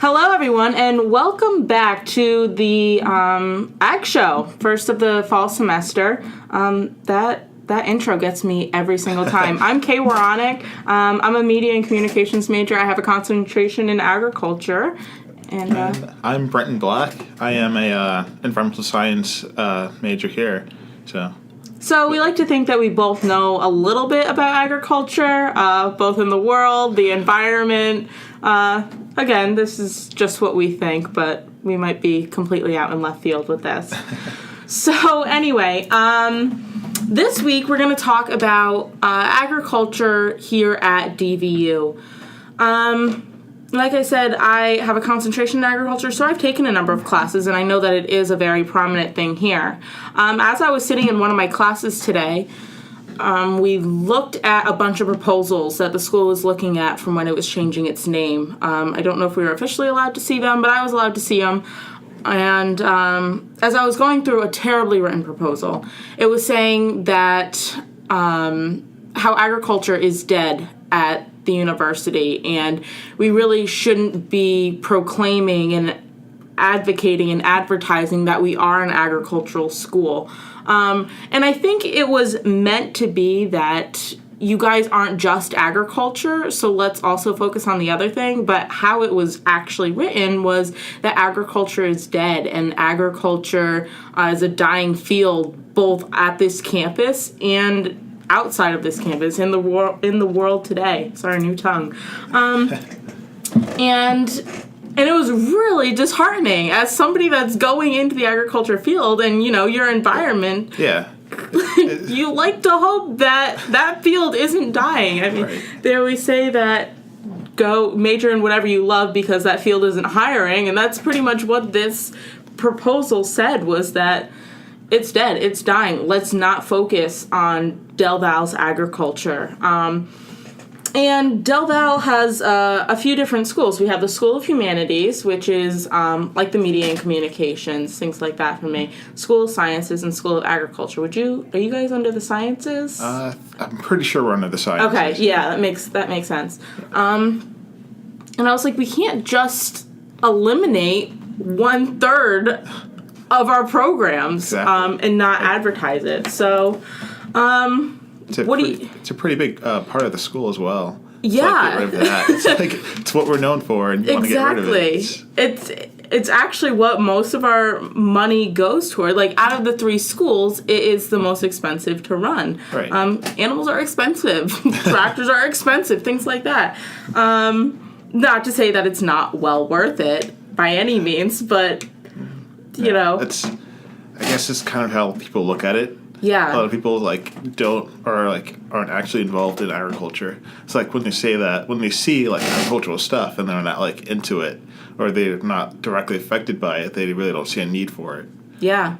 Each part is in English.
Hello, everyone, and welcome back to the AgShow, first of the fall semester. That intro gets me every single time. I'm Kay Waronic. I'm a media and communications major. I have a concentration in agriculture. And I'm Brenton Black. I am a environmental science major here. So we like to think that we both know a little bit about agriculture, both in the world, the environment. Again, this is just what we think, but we might be completely out in left field with this. So anyway, this week we're going to talk about agriculture here at DVU. Like I said, I have a concentration in agriculture, so I've taken a number of classes, and I know that it is a very prominent thing here. As I was sitting in one of my classes today, we looked at a bunch of proposals that the school was looking at from when it was changing its name. I don't know if we were officially allowed to see them, but I was allowed to see them. And as I was going through a terribly written proposal, it was saying that how agriculture is dead at the university, and we really shouldn't be proclaiming and advocating and advertising that we are an agricultural school. And I think it was meant to be that you guys aren't just agriculture, so let's also focus on the other thing. But how it was actually written was that agriculture is dead, and agriculture is a dying field, both at this campus and outside of this campus, in the world today. Sorry, new tongue. And it was really disheartening as somebody that's going into the agriculture field and, you know, your environment. Yeah. You like to hope that that field isn't dying. I mean, right. They always say that go major in whatever you love because that field isn't hiring, and that's pretty much what this proposal said, was that it's dead, it's dying. Let's not focus on DelVal's agriculture. And DelVal has a few different schools. We have the School of Humanities, which is like the media and communications, things like that for me. School of Sciences and School of Agriculture. Are you guys under the sciences? I'm pretty sure we're under the sciences. Okay, yeah, that makes sense. And I was like, we can't just eliminate 1/3 of our programs, exactly. And not advertise it. So, it's a pretty big part of the school as well. Yeah. Get rid of that. It's what we're known for, and you want to get rid of it. It's actually what most of our money goes toward. Like, out of the 3 schools, it is the most expensive to run. Right. Animals are expensive. Tractors are expensive. Things like that. Not to say that it's not well worth it by any means, but you know, I guess it's kind of how people look at it. Yeah. A lot of people aren't actually involved in agriculture. It's like when they say that, when they see like agricultural stuff and they're not like into it, or they're not directly affected by it, they really don't see a need for it. Yeah.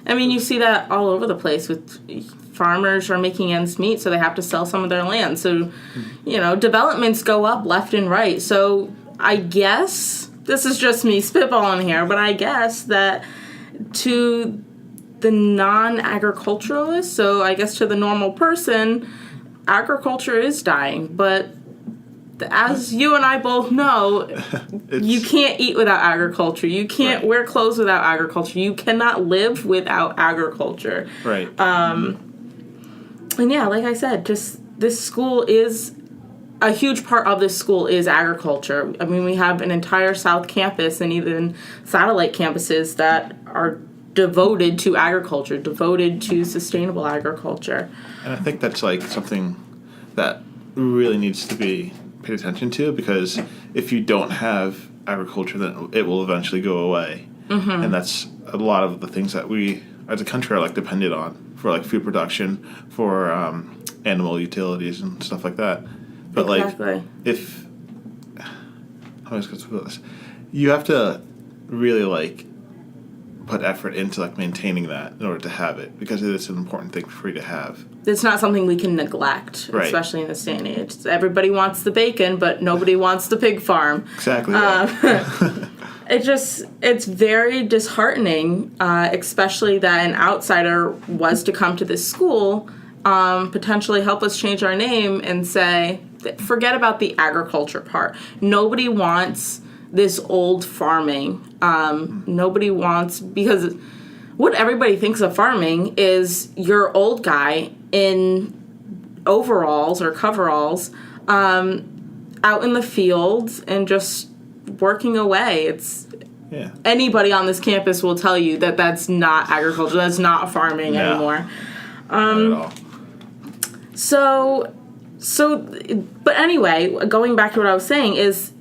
I mean, you see that all over the place with farmers are making ends meet, so they have to sell some of their land. So, you know, developments go up left and right. So I guess, this is just me spitballing here, but I guess that to the non-agriculturalist, so I guess to the normal person, agriculture is dying. But as you and I both know, you can't eat without agriculture. You can't wear clothes without agriculture. You cannot live without agriculture. Right. And yeah, like I said, just this school is... A huge part of this school is agriculture. I mean, we have an entire South Campus and even satellite campuses that are devoted to agriculture, devoted to sustainable agriculture. And I think that's like something that really needs to be paid attention to, because if you don't have agriculture, then it will eventually go away. Mm-hmm. And that's a lot of the things that we as a country are like dependent on for like food production, for animal utilities and stuff like that. But exactly. How am I supposed to put this? You have to really like put effort into like maintaining that in order to have it, because it is an important thing for you to have. It's not something we can neglect, especially in this day and age. Everybody wants the bacon, but nobody wants the pig farm. Exactly. Yeah. It's very disheartening, especially that an outsider was to come to this school, potentially help us change our name and say, forget about the agriculture part. Nobody wants this old farming. Nobody wants, because what everybody thinks of farming is your old guy in overalls or coveralls out in the fields and just working away. Anybody on this campus will tell you that that's not agriculture. That's not farming anymore. Not at all. But anyway, going back to what I was saying is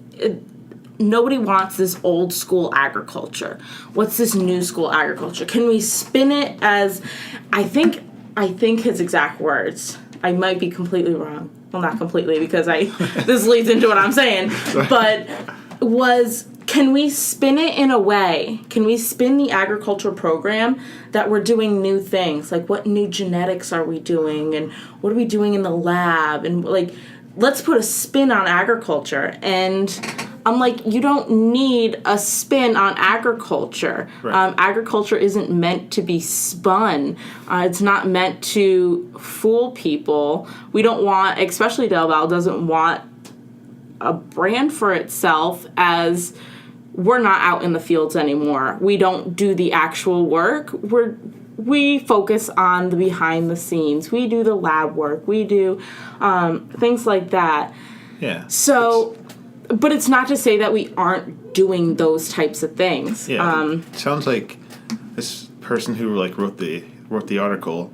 nobody wants this old school agriculture. What's this new school agriculture? Can we spin it as, I think his exact words, I might be completely wrong. Well, not completely, because this leads into what I'm saying, but can we spin it in a way? Can we spin the agriculture program that we're doing new things? Like, what new genetics are we doing? And what are we doing in the lab? And, like, let's put a spin on agriculture. And I'm like, you don't need a spin on agriculture. Right. Agriculture isn't meant to be spun. It's not meant to fool people. We don't want, especially DelVal doesn't want a brand for itself as we're not out in the fields anymore. We don't do the actual work. We focus on the behind the scenes. We do the lab work. We do things like that. Yeah. So, but it's not to say that we aren't doing those types of things. Yeah. It sounds like this person who wrote the article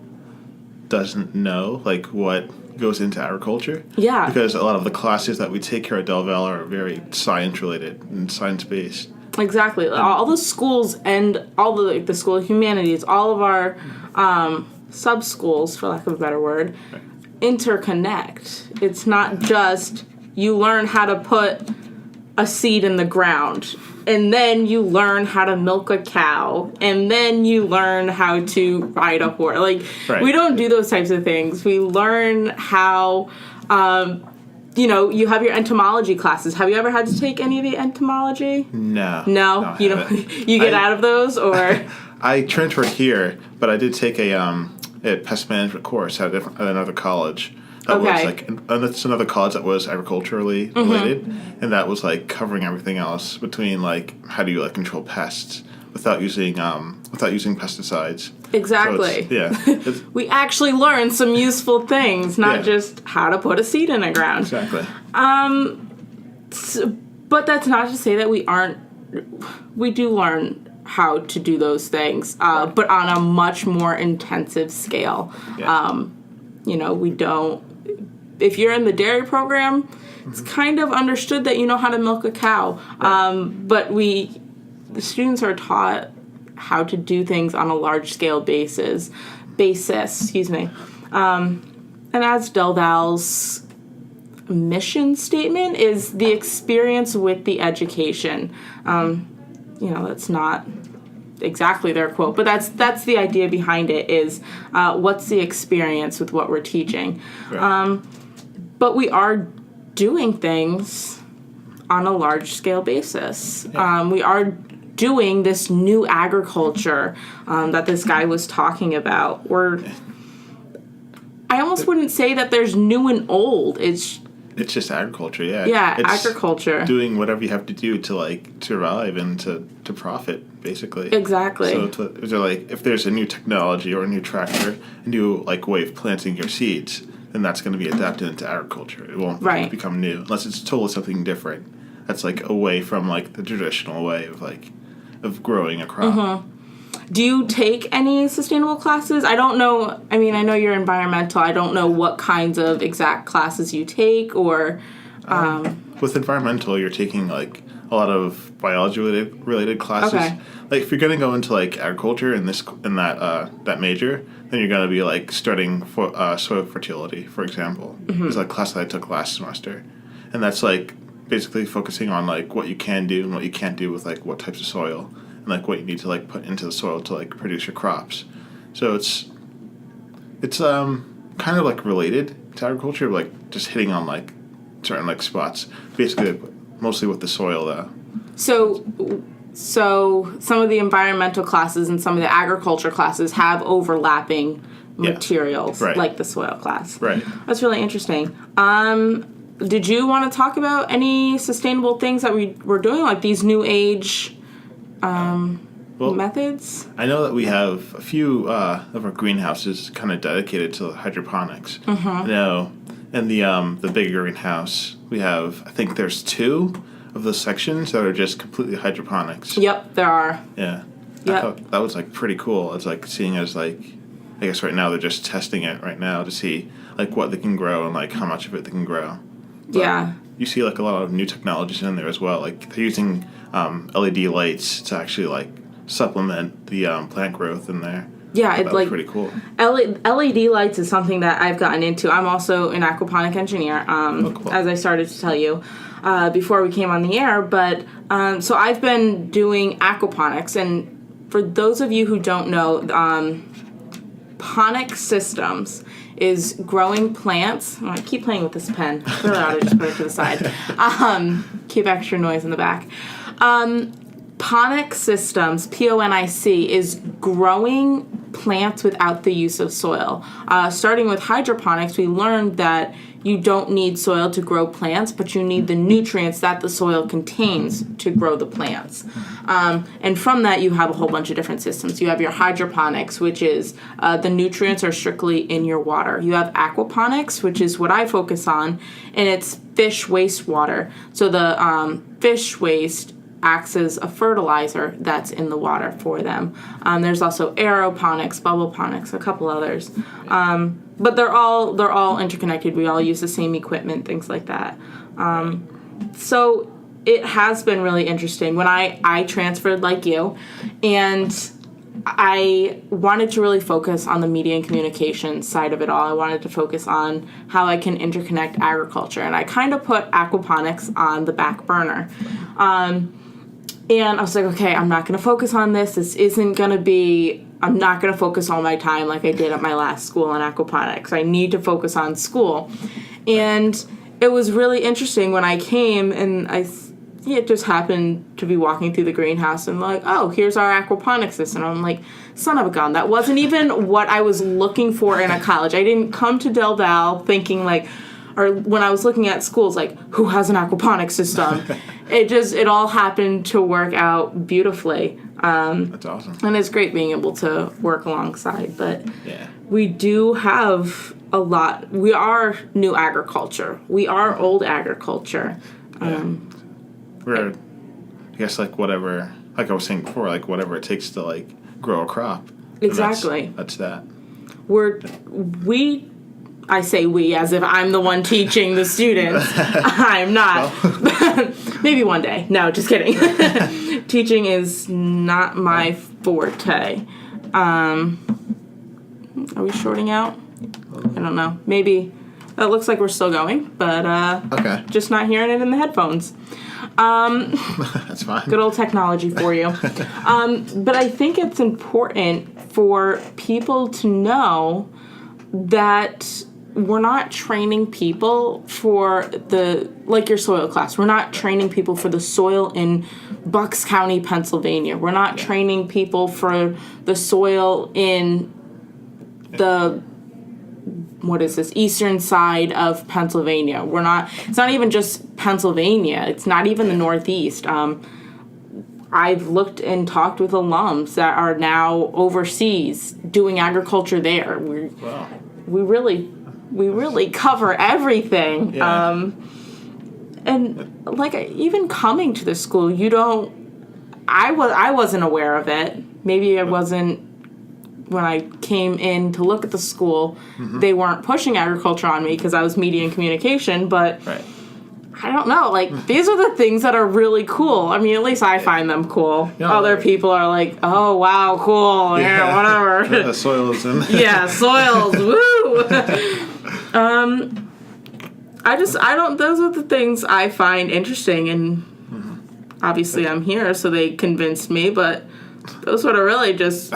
doesn't know what goes into agriculture. Yeah. Because a lot of the classes that we take here at DelVal are very science related and science based. Exactly. All the schools and all the School of Humanities, all of our sub schools, for lack of a better word, interconnect. It's not just you learn how to put a seed in the ground, and then you learn how to milk a cow, and then you learn how to ride a horse. We don't do those types of things. We learn how, you have your entomology classes. Have you ever had to take any of the entomology? No. No, you don't. You get out of those, or? I transferred here, but I did take a pest management course at another college. And that's another college that was agriculturally related, and that was covering everything else between how do you control pests without using pesticides. Exactly. So we actually learned some useful things, not just how to put a seed in the ground. Exactly. But that's not to say that we do learn how to do those things, but on a much more intensive scale. Yeah. We don't. If you're in the dairy program, it's kind of understood that you know how to milk a cow. But the students are taught how to do things on a large scale basis. And as DelVal's mission statement is the experience with the education. That's not exactly their quote, but that's the idea behind it is what's the experience with what we're teaching. Right. But we are doing things on a large scale basis. Yeah. We are doing this new agriculture that this guy was talking about. I almost wouldn't say that there's new and old. It's just agriculture, yeah. Yeah, it's agriculture. Doing whatever you have to do to survive and to profit, basically. Exactly. So if there's a new technology or a new tractor, a new way of planting your seeds, then that's going to be adapted into agriculture. It won't become new unless it's totally something different. That's away from the traditional way of growing a crop. Mm-hmm. Do you take any sustainable classes? I don't know. I mean, I know you're environmental. I don't know what kinds of exact classes you take or... With environmental, you're taking a lot of biology-related classes. Okay. If you're going to go into agriculture in that major, then you're going to be studying soil fertility, for example. Mm-hmm. It's a class that I took last semester. And that's basically focusing on what you can do and what you can't do with what types of soil. And what you need to put into the soil to produce your crops. So it's kind of related to agriculture, just hitting on certain spots. Basically, mostly with the soil though. So some of the environmental classes and some of the agriculture classes have overlapping materials, like the soil class. Right. That's really interesting. did you want to talk about any sustainable things that we're doing, like these new age methods? I know that we have a few of our greenhouses kind of dedicated to hydroponics. I know in the bigger greenhouse, we have, I think there's 2 of those sections that are just completely hydroponics. Yep, there are. Yeah. Yep. I thought that was, like, pretty cool. It's, like, seeing as, like, I guess right now they're just testing it right now to see, like, what they can grow and, like, how much of it they can grow. But yeah. You see, like, a lot of new technologies in there as well. Like, they're using LED lights to actually, like, supplement the plant growth in there. Yeah, it's like pretty cool. LED lights is something that I've gotten into. I'm also an aquaponic engineer, cool. as I started to tell you before we came on the air. But so I've been doing aquaponics, and for those of you who don't know, ponic systems is growing plants. Oh, I keep playing with this pen. I really ought to just put it to the side. Keep extra noise in the back. Ponic systems, PONIC, is growing plants without the use of soil. Starting with hydroponics, we learned that you don't need soil to grow plants, but you need the nutrients that the soil contains to grow the plants. And from that, you have a whole bunch of different systems. You have your hydroponics, which is the nutrients are strictly in your water. You have aquaponics, which is what I focus on, and it's fish wastewater. So the fish waste acts as a fertilizer that's in the water for them. There's also aeroponics, bubbleponics, a couple others. But they're all interconnected. We all use the same equipment, things like that. So it has been really interesting. When I transferred like you, and I wanted to really focus on the media and communication side of it all. I wanted to focus on how I can interconnect agriculture. And I kind of put aquaponics on the back burner. And I was like, okay, I'm not going to focus on this. I'm not going to focus all my time like I did at my last school on aquaponics. I need to focus on school. And it was really interesting when I came and it just happened to be walking through the greenhouse and like, oh, here's our aquaponics system. I'm like, son of a gun. That wasn't even what I was looking for in a college. I didn't come to DelVal thinking like, or when I was looking at schools, like, who has an aquaponics system? It all happened to work out beautifully. That's awesome. And it's great being able to work alongside. But yeah, we do have a lot. We are new agriculture. We are old agriculture. Yeah. We're, I guess, like whatever, like I was saying before, like whatever it takes to like grow a crop. Exactly. That's that. I say we as if I'm the one teaching the students. I'm not. Well. Maybe one day. No, just kidding. Teaching is not my forte. Are we shorting out? I don't know. Maybe. It looks like we're still going, but okay. Just not hearing it in the headphones. That's fine. Good old technology for you. But I think it's important for people to know that we're not training people for like your soil class. We're not training people for the soil in Bucks County, Pennsylvania. We're not training people for the soil in the, eastern side of Pennsylvania. It's not even just Pennsylvania. It's not even the Northeast. I've looked and talked with alums that are now overseas doing agriculture there. Wow. We really cover everything. Yeah. And like even coming to the school, I wasn't aware of it. Maybe I wasn't when I came in to look at the school. Mm-hmm. They weren't pushing agriculture on me because I was media and communication, but right. I don't know. Like, these are the things that are really cool. I mean, at least I find them cool. No, other people are like, oh, wow, cool. Yeah, whatever. The soils. Yeah, soils. Woo! Those are the things I find interesting. And obviously I'm here, so they convinced me. But those would have really just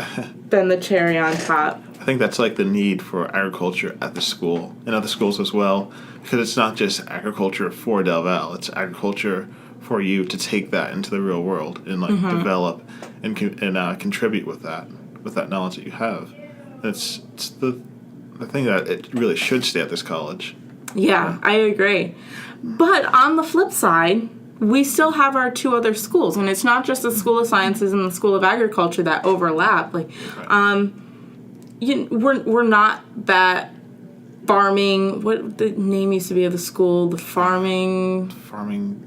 been the cherry on top. I think that's like the need for agriculture at the school and other schools as well, because it's not just agriculture for DelVal, it's agriculture for you to take that into the real world and like develop and contribute with that knowledge that you have. It's the thing that it really should stay at this college. Yeah, I agree. But on the flip side, we still have our two other schools, and it's not just the School of Sciences and the School of Agriculture that overlap. Like, we're not that farming. What the name used to be of the school? The farming.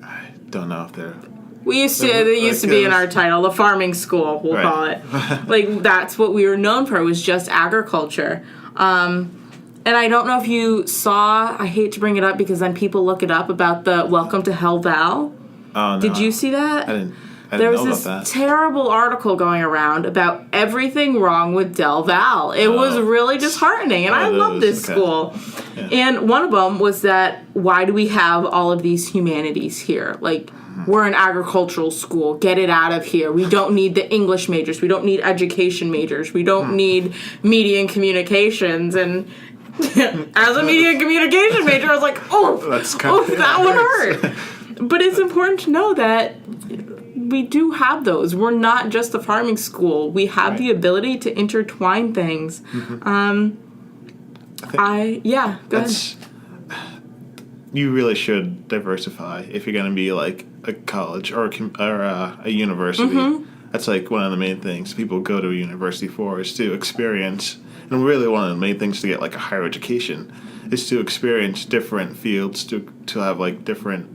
I don't know if they're. They used to be in our title, the farming school, we'll call it. Like, that's what we were known for, was just agriculture. And I don't know if you saw, I hate to bring it up because then people look it up, about the Welcome to DelVal. Oh, no. Did you see that? I didn't there was know this about that. terrible article going around about everything wrong with DelVal. It was really disheartening, and I love this school. Yeah. And one of them was that, why do we have all of these humanities here? Like, we're an agricultural school. Get it out of here. We don't need the English majors. We don't need education majors. We don't need media and communications. And as a media and communication major, I was like, that one hurt. But it's important to know that we do have those. We're not just a farming school. We have the ability to intertwine things. Go ahead. You really should diversify if you're going to be like a college or a university. That's like one of the main things people go to a university for, is to experience. And really one of the main things to get like a higher education is to experience different fields, to have like different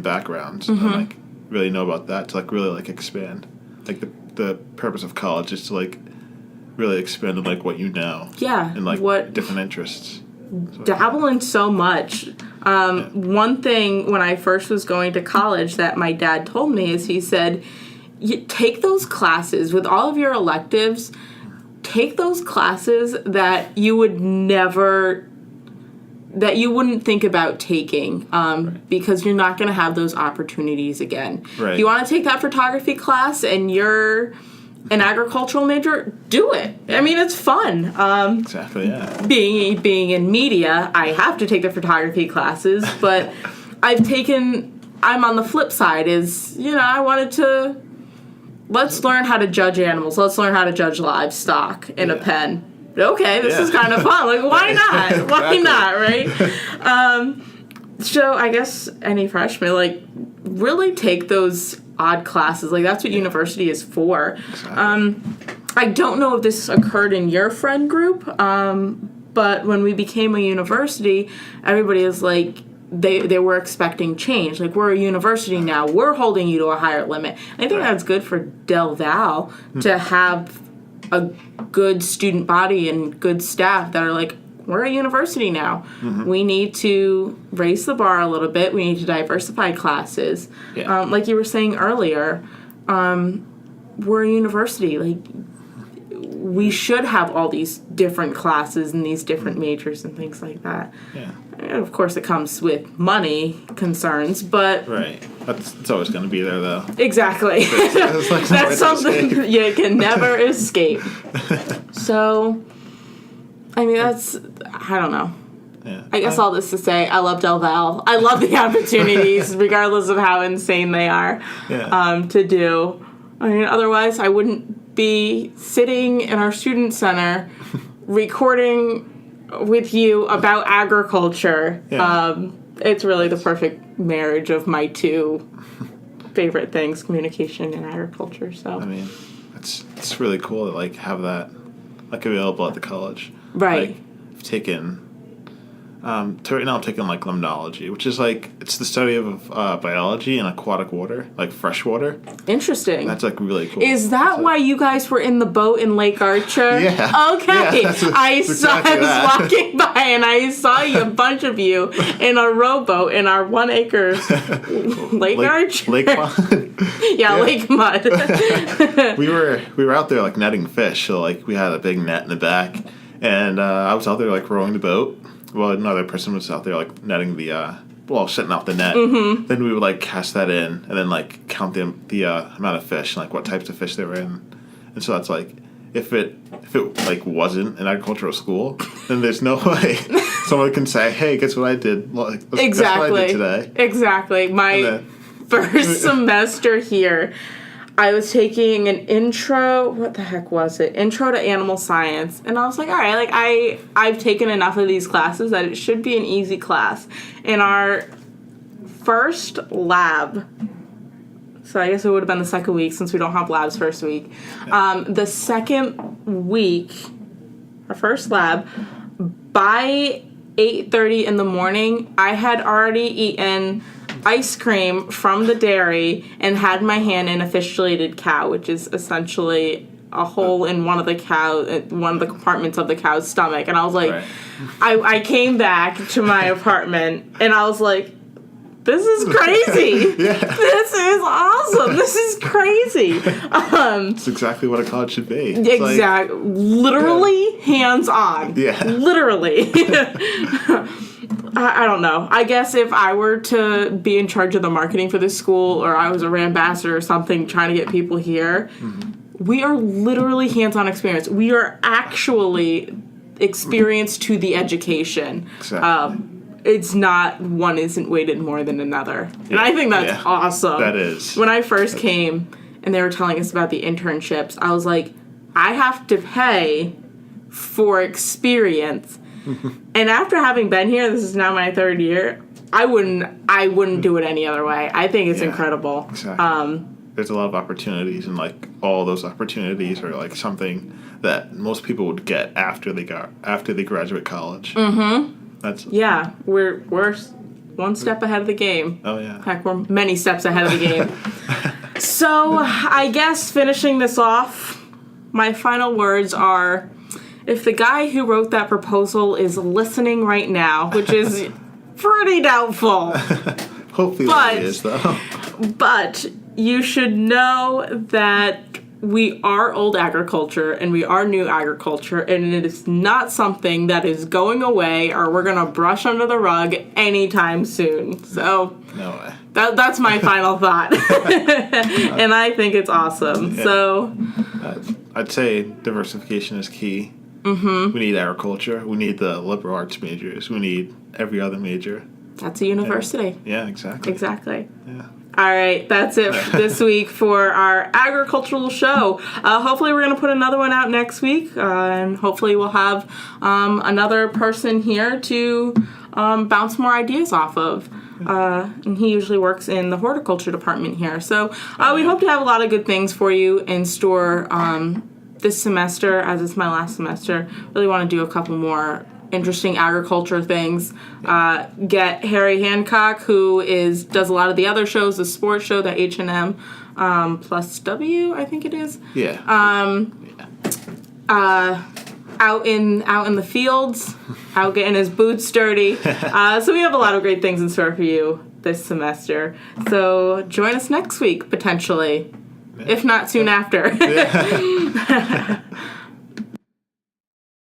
backgrounds, and like really know about that, to like really like expand. Like the purpose of college is to like really expand on like what you know. Yeah. And like what different interests. Dabble in so much. One thing when I first was going to college that my dad told me is, he said, you take those classes with all of your electives, take those classes that you would that you wouldn't think about taking, because you're not going to have those opportunities again. Right. If you want to take that photography class and you're an agricultural major, do it. I mean, it's fun. Exactly, yeah. Being in media, I have to take the photography classes, but I'm on the flip side, is, I wanted to, let's learn how to judge animals. Let's learn how to judge livestock in a pen. Okay, this is kind of fun. Like, why not? Exactly. Why not, right? So I guess any freshman, like, really take those odd classes. Like, that's what university is for. Exactly. I don't know if this occurred in your friend group, but when we became a university, everybody is like, they were expecting change. Like, we're a university now. We're holding you to a higher limit. And I think that's good for DelVal to have a good student body and good staff that are like, we're a university now. We need to raise the bar a little bit. We need to diversify classes. Yeah. Like you were saying earlier, we're a university. Like, we should have all these different classes and these different majors and things like that. Yeah. And of course, it comes with money concerns, but... Right. It's always going to be there, though. Exactly. That's something you can never escape. So, I mean, I don't know. Yeah. I guess all this to say, I love DelVal. I love the opportunities, regardless of how insane they are, to do. I mean, otherwise, I wouldn't be sitting in our student center recording with you about agriculture. Yeah. It's really the perfect marriage of my two favorite things, communication and agriculture. So, I mean, it's really cool to like have that like available at the college. Right. Like, I've taken right now I'm taking like limnology, which is like, it's the study of biology in aquatic water, like fresh water. Interesting. That's like really cool. Is that why you guys were in the boat in Lake Archer? Yeah. Okay. Yeah, I was walking by and I saw a bunch of you in a rowboat in our 1 acre Lake Archer. Lake Mud. Yeah, Lake Mud. we were out there like netting fish, so like we had a big net in the back, and I was out there like rowing the boat. Well, another person was out there, like, netting setting out the net. Mm-hmm. Then we would, like, cast that in and then, like, count the amount of fish and, like, what types of fish they were in. And so that's, like, if it like, wasn't an agricultural school, then there's no way someone can say, hey, guess what I did? Like, exactly. Guess what I did today. Exactly. My first semester here, I was taking an intro, what the heck was it? Intro to animal science. And I was like, all right, like I've taken enough of these classes that it should be an easy class. In our first lab, so I guess it would have been the second week since we don't have labs first week. The second week, our first lab, by 8:30 in the morning, I had already eaten ice cream from the dairy and had my hand in a fistrillated cow, which is essentially a hole in one of the compartments of the cow's stomach. And I was like, I came back to my apartment and I was like, this is crazy. This is awesome. This is crazy. It's exactly what a college should be. Exactly. Literally hands-on. Yeah. Literally. I don't know. I guess if I were to be in charge of the marketing for this school, or I was a ambassador or something trying to get people here, we are literally hands-on experience. We are actually experienced to the education. Exactly. It's not, one isn't weighted more than another. And I think that's awesome. That is. When I first came and they were telling us about the internships, I was like, I have to pay for experience. And after having been here, this is now my third year, I wouldn't do it any other way. I think it's incredible. Exactly. There's a lot of opportunities, and like all those opportunities are like something that most people would get after they graduate college. We're one step ahead of the game. Oh yeah. In fact, we're many steps ahead of the game. So I guess finishing this off, my final words are, if the guy who wrote that proposal is listening right now, which is pretty doubtful. Hopefully he is, though. But you should know that we are old agriculture and we are new agriculture, and it is not something that is going away or we're going to brush under the rug anytime soon. So no way. That's my final thought. And I think it's awesome. Yeah. So I'd say diversification is key. We need agriculture. We need the liberal arts majors. We need every other major. That's a university. Yeah, exactly. Exactly. Yeah. All right, that's it this week for our agricultural show. Hopefully we're going to put another one out next week, and hopefully we'll have another person here to bounce more ideas off of. And he usually works in the horticulture department here. So we hope to have a lot of good things for you in store this semester, as it's my last semester. Really want to do a couple more interesting agriculture things. Get Harry Hancock, who does a lot of the other shows, the sports show, the H&M plus W, I think it is. Yeah. Out in the fields, out getting his boots dirty. So we have a lot of great things in store for you this semester. So join us next week, potentially. If not soon after.